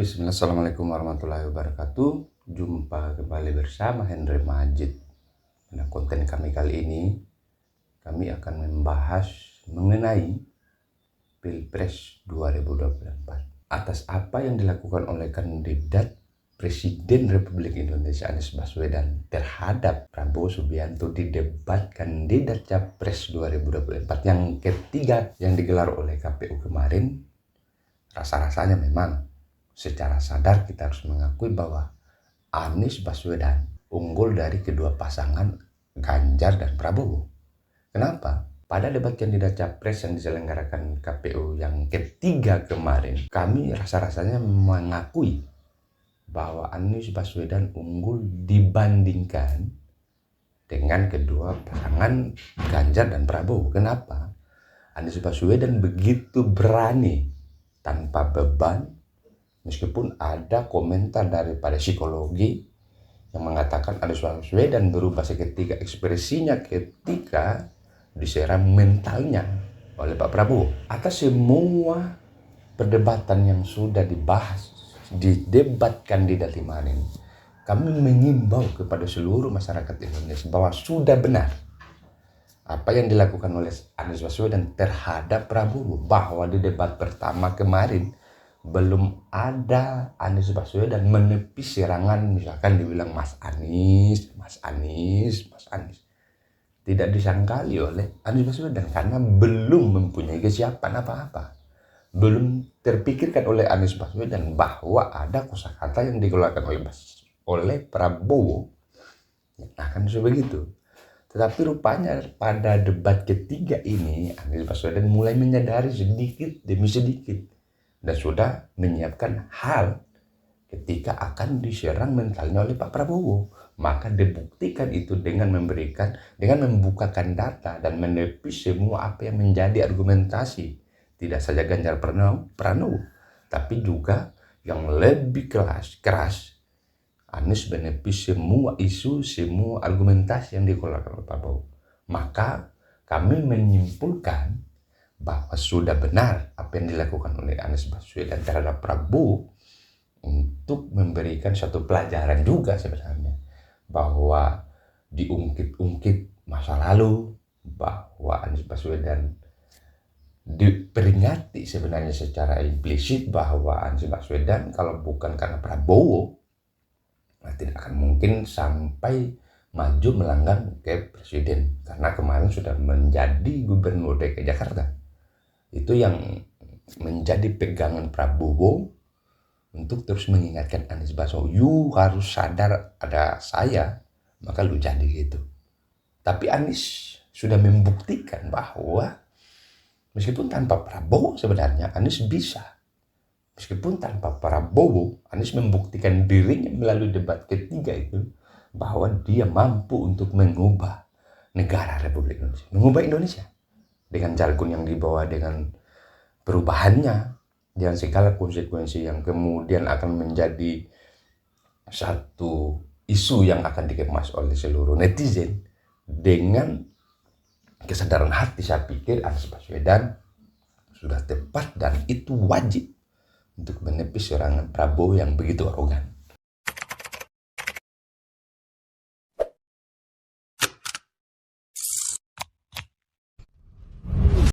Bismillah, Assalamualaikum warahmatullahi wabarakatuh. Jumpa kembali bersama Henry Majid. Nah, konten kami kali ini, kami akan membahas mengenai Pilpres 2024. Atas apa yang dilakukan oleh kandidat Presiden Republik Indonesia Anies Baswedan terhadap Prabowo Subianto di debat kandidat Capres 2024 yang ketiga yang digelar oleh KPU kemarin, rasa-rasanya memang secara sadar kita harus mengakui bahwa Anies Baswedan unggul dari kedua pasangan Ganjar dan Prabowo. Kenapa? Pada debat kandidat Capres yang diselenggarakan KPU yang ketiga kemarin, kami rasa-rasanya mengakui bahwa Anies Baswedan unggul dibandingkan dengan kedua pasangan Ganjar dan Prabowo. Kenapa? Anies Baswedan begitu berani tanpa beban, meskipun ada komentar daripada psikologi yang mengatakan Anies Baswedan berubah seketika ekspresinya ketika diserang mentalnya oleh Pak Prabowo. Atas semua perdebatan yang sudah dibahas di debat kandidat kemarin, kami mengimbau kepada seluruh masyarakat Indonesia bahwa sudah benar apa yang dilakukan oleh Anies Baswedan terhadap Prabowo, bahwa di debat pertama kemarin belum ada Anies Baswedan menepis serangan, misalkan dibilang Mas Anies. Tidak disangkali oleh Anies Baswedan karena belum mempunyai kesiapan apa-apa. Belum terpikirkan oleh Anies Baswedan bahwa ada kosakata yang dikeluarkan oleh Prabowo yang akan sebegitu. Tetapi rupanya pada debat ketiga ini Anies Baswedan mulai menyadari sedikit demi sedikit dan sudah menyiapkan hal ketika akan diserang mentalnya oleh Pak Prabowo. Maka dibuktikan itu dengan membukakan data dan menepis semua apa yang menjadi argumentasi. Tidak saja Ganjar Pranowo, tapi juga yang lebih keras, Anies menepis semua isu, semua argumentasi yang dikeluarkan oleh Pak Prabowo. Maka kami menyimpulkan bahwa sudah benar apa yang dilakukan oleh Anies Baswedan terhadap Prabowo untuk memberikan satu pelajaran juga sebenarnya, bahwa diungkit-ungkit masa lalu, bahwa Anies Baswedan diperingati sebenarnya secara implisit bahwa Anies Baswedan kalau bukan karena Prabowo tidak akan mungkin sampai maju melanggar ke presiden, karena kemarin sudah menjadi gubernur DKI Jakarta. Itu yang menjadi pegangan Prabowo untuk terus mengingatkan Anies Baswedan, you harus sadar ada saya, maka lu jadi gitu. Tapi Anies sudah membuktikan bahwa meskipun tanpa Prabowo sebenarnya Anies bisa. Meskipun tanpa Prabowo, Anies membuktikan dirinya melalui debat ketiga itu bahwa dia mampu untuk mengubah negara Republik Indonesia, mengubah Indonesia dengan jargon yang dibawa, dengan perubahannya, dengan segala konsekuensi yang kemudian akan menjadi satu isu yang akan dikemas oleh seluruh netizen. Dengan kesadaran hati, saya pikir Anies Baswedan sudah tepat dan itu wajib untuk menepis serangan Prabowo yang begitu arogan.